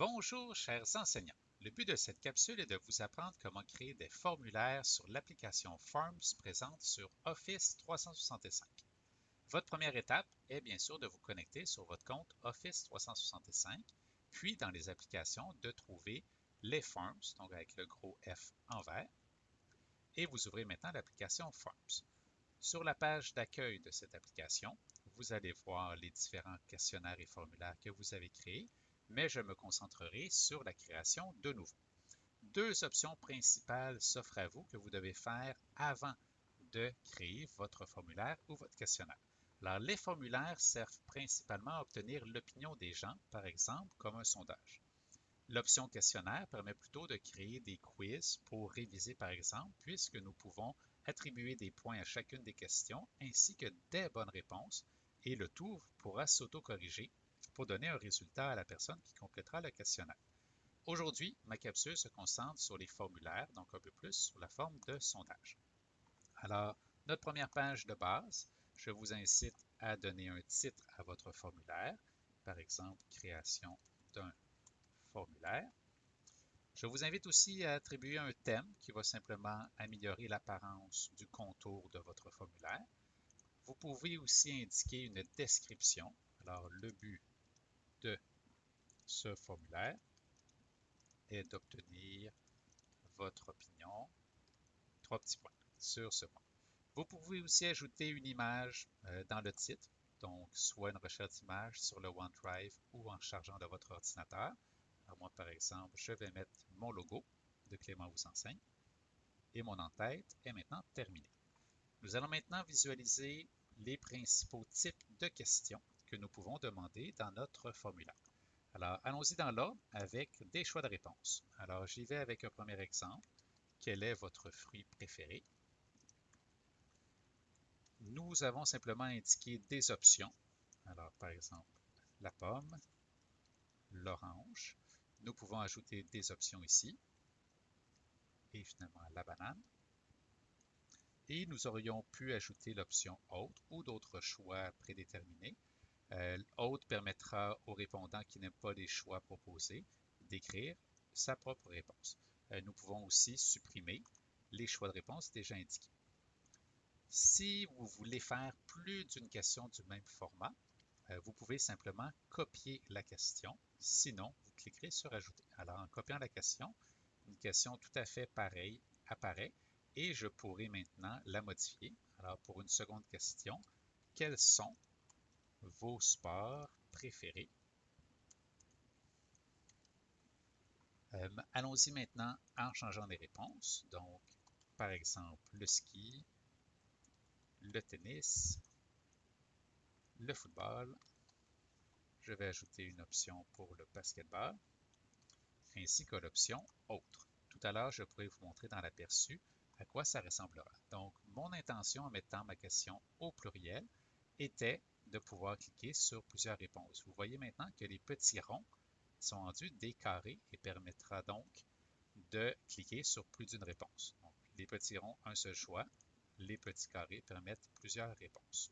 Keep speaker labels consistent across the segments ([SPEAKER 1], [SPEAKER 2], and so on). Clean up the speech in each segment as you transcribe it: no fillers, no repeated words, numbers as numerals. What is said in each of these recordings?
[SPEAKER 1] Bonjour chers enseignants, le but de cette capsule est de vous apprendre comment créer des formulaires sur l'application Forms présente sur Office 365. Votre première étape est bien sûr de vous connecter sur votre compte Office 365, puis dans les applications de trouver les Forms, donc avec le gros F en vert, et vous ouvrez maintenant l'application Forms. Sur la page d'accueil de cette application, vous allez voir les différents questionnaires et formulaires que vous avez créés, mais je me concentrerai sur la création de nouveaux. Deux options principales s'offrent à vous que vous devez faire avant de créer votre formulaire ou votre questionnaire. Alors, les formulaires servent principalement à obtenir l'opinion des gens, par exemple, comme un sondage. L'option questionnaire permet plutôt de créer des quiz pour réviser, par exemple, puisque nous pouvons attribuer des points à chacune des questions ainsi que des bonnes réponses, et le tout pourra s'auto-corriger pour donner un résultat à la personne qui complétera le questionnaire. Aujourd'hui, ma capsule se concentre sur les formulaires, donc un peu plus sur la forme de sondage. Alors, notre première page de base, je vous incite à donner un titre à votre formulaire, par exemple, création d'un formulaire. Je vous invite aussi à attribuer un thème qui va simplement améliorer l'apparence du contour de votre formulaire. Vous pouvez aussi indiquer une description. Alors, le but de ce formulaire est d'obtenir votre opinion, 3 petits points sur ce point. Vous pouvez aussi ajouter une image dans le titre, donc soit une recherche d'image sur le OneDrive ou en chargeant de votre ordinateur. Alors moi, par exemple, je vais mettre mon logo de Clément vous enseigne et mon en-tête est maintenant terminé. Nous allons maintenant visualiser les principaux types de questions que nous pouvons demander dans notre formulaire. Alors, allons-y dans l'ordre avec des choix de réponse. Alors, j'y vais avec un premier exemple. Quel est votre fruit préféré? Nous avons simplement indiqué des options. Alors, par exemple, la pomme, l'orange. Nous pouvons ajouter des options ici. Et finalement, la banane. Et nous aurions pu ajouter l'option autre ou d'autres choix prédéterminés. Autre permettra au répondant qui n'aime pas les choix proposés d'écrire sa propre réponse. Nous pouvons aussi supprimer les choix de réponse déjà indiqués. Si vous voulez faire plus d'une question du même format, vous pouvez simplement copier la question. Sinon, vous cliquerez sur Ajouter. Alors, en copiant la question, une question tout à fait pareille apparaît et je pourrai maintenant la modifier. Alors, pour une seconde question, quels sont vos sports préférés? Allons-y maintenant en changeant les réponses. Donc, par exemple, le ski, le tennis, le football. Je vais ajouter une option pour le basketball, ainsi que l'option autre. Tout à l'heure, je pourrais vous montrer dans l'aperçu à quoi ça ressemblera. Donc, mon intention en mettant ma question au pluriel était de pouvoir cliquer sur plusieurs réponses. Vous voyez maintenant que les petits ronds sont rendus des carrés et permettra donc de cliquer sur plus d'une réponse. Donc, les petits ronds, un seul choix. Les petits carrés permettent plusieurs réponses.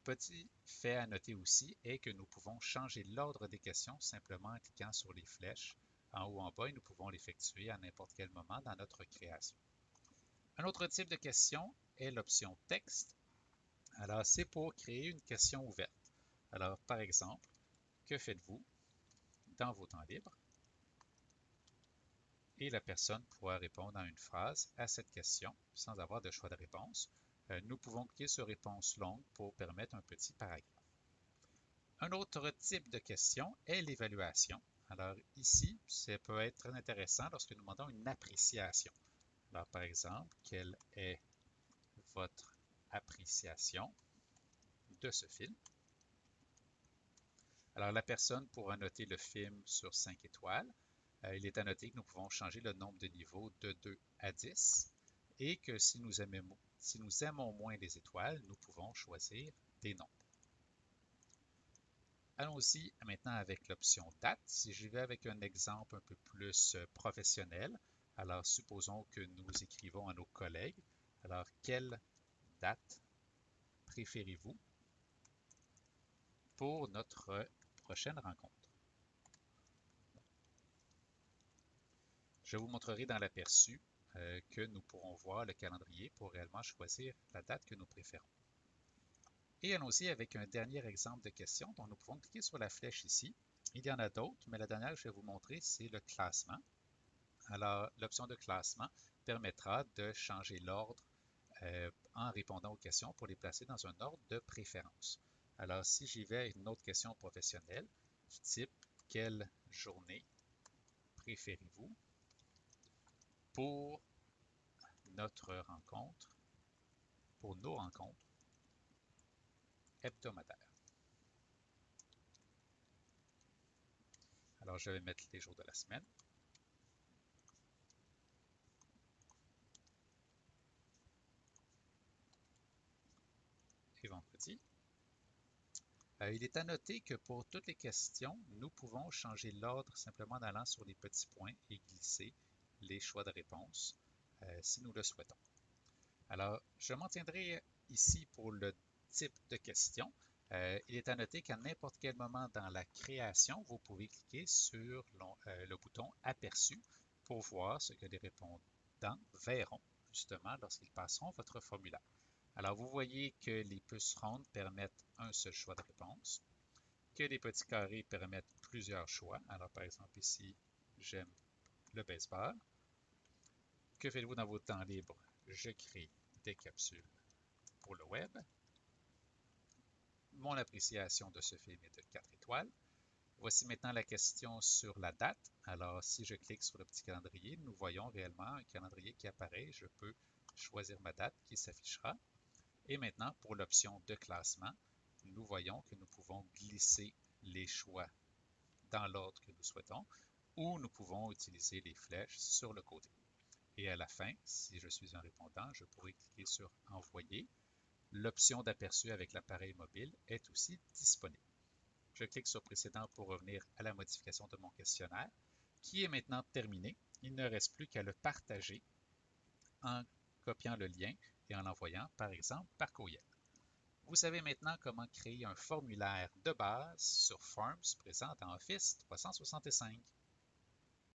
[SPEAKER 1] Petit fait à noter aussi est que nous pouvons changer l'ordre des questions simplement en cliquant sur les flèches en haut ou en bas et nous pouvons l'effectuer à n'importe quel moment dans notre création. Un autre type de question est l'option texte. Alors, c'est pour créer une question ouverte. Alors, par exemple, que faites-vous dans vos temps libres? Et la personne pourra répondre en une phrase à cette question sans avoir de choix de réponse. Nous pouvons cliquer sur réponse longue pour permettre un petit paragraphe. Un autre type de question est l'évaluation. Alors ici, ça peut être très intéressant lorsque nous demandons une appréciation. Alors par exemple, quelle est votre appréciation de ce film? Alors la personne pourra noter le film sur 5 étoiles. Il est à noter que nous pouvons changer le nombre de niveaux de 2 à 10 et que si nous aimons moins les étoiles, nous pouvons choisir des nombres. Allons-y maintenant avec l'option date. Si j'y vais avec un exemple un peu plus professionnel, alors supposons que nous écrivons à nos collègues. Alors, quelle date préférez-vous pour notre prochaine rencontre? Je vous montrerai dans l'aperçu que nous pourrons voir le calendrier pour réellement choisir la date que nous préférons. Et allons-y avec un dernier exemple de question. Donc, nous pouvons cliquer sur la flèche ici. Il y en a d'autres, mais la dernière que je vais vous montrer, c'est le classement. Alors, l'option de classement permettra de changer l'ordre en répondant aux questions pour les placer dans un ordre de préférence. Alors, si j'y vais avec une autre question professionnelle du type « Quelle journée préférez-vous pour notre rencontre, pour nos rencontres hebdomadaires ?» Alors, je vais mettre les jours de la semaine. Et vendredi. Il est à noter que pour toutes les questions, nous pouvons changer l'ordre simplement en allant sur les petits points et glisser les choix de réponse si nous le souhaitons. Alors, je m'en tiendrai ici pour le type de question. Il est à noter qu'à n'importe quel moment dans la création, vous pouvez cliquer sur le bouton « Aperçu » pour voir ce que les répondants verront justement lorsqu'ils passeront votre formulaire. Alors, vous voyez que les puces rondes permettent un seul choix de réponse, que les petits carrés permettent plusieurs choix. Alors, par exemple, ici, j'aime le baseball. Que faites-vous dans vos temps libres? Je crée des capsules pour le web. Mon appréciation de ce film est de 4 étoiles. Voici maintenant la question sur la date. Alors, si je clique sur le petit calendrier, nous voyons réellement un calendrier qui apparaît. Je peux choisir ma date qui s'affichera. Et maintenant, pour l'option de classement, nous voyons que nous pouvons glisser les choix dans l'ordre que nous souhaitons ou nous pouvons utiliser les flèches sur le côté. Et à la fin, si je suis un répondant, je pourrai cliquer sur « Envoyer ». L'option d'aperçu avec l'appareil mobile est aussi disponible. Je clique sur « Précédent » pour revenir à la modification de mon questionnaire, qui est maintenant terminé. Il ne reste plus qu'à le partager en copiant le lien et en l'envoyant, par exemple, par courriel. Vous savez maintenant comment créer un formulaire de base sur Forms présent dans Office 365.